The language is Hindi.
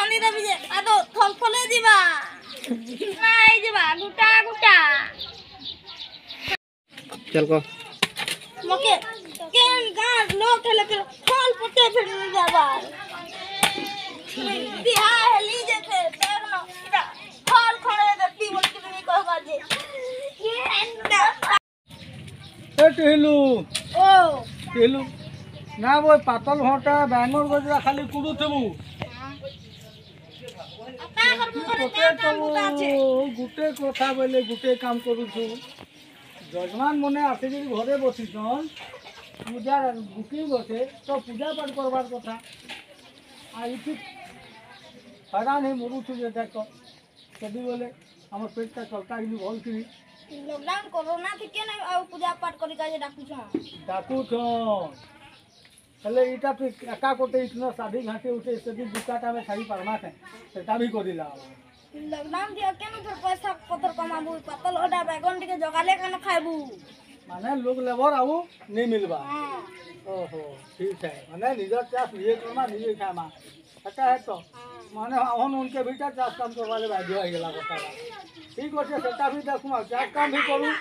पानी रे बिजे आदो थल थले दिबा नाइ दिबा गुटा गुटा चल को मके केन गाज लोग ठेले के फल पटे फिर जाबा बिहा हेली जे थे देखनो इटा फल खड़े देखती बोल के नहीं कहबा जे ए टेलू ओ टेलू ना वो पातल होटा बैंगन गजरा खाली कुडू थबू आता कर मुखरे काम गुटा छे गुटे कथा बोले गुटे काम करू छु जजमान मने आसे जे घरे बसिछन पूजा बुकिंग बसे तो पूजा पाठ करबार कथा आ इति हैरान है मरु छु जे देख कदी बोले हमर पेटटा चलता कि भल करी लॉकडाउन कोरोना थी के ना आ पूजा पाठ करी का जे डाकू छ हेले इटा तो एका कोटे इतना साधी घाटे उठे सदी दुकाटा में खाई परमा है सेटा भी करिला लॉकडाउन दिया के ना फिर पैसा पतर कमाबू पतल ओडा बैगन के जगाले के ना खाबू माने लोग लेबर आऊ नहीं मिलबा हां ओहो ठीक है माने निजर चास लिए करमा निजे खामा अच्छा है तो माने हम उनके बेटा चास काम करवा ले भाई हो गेला कथा ठीक होते सेटा भी देखू चास काम भी करू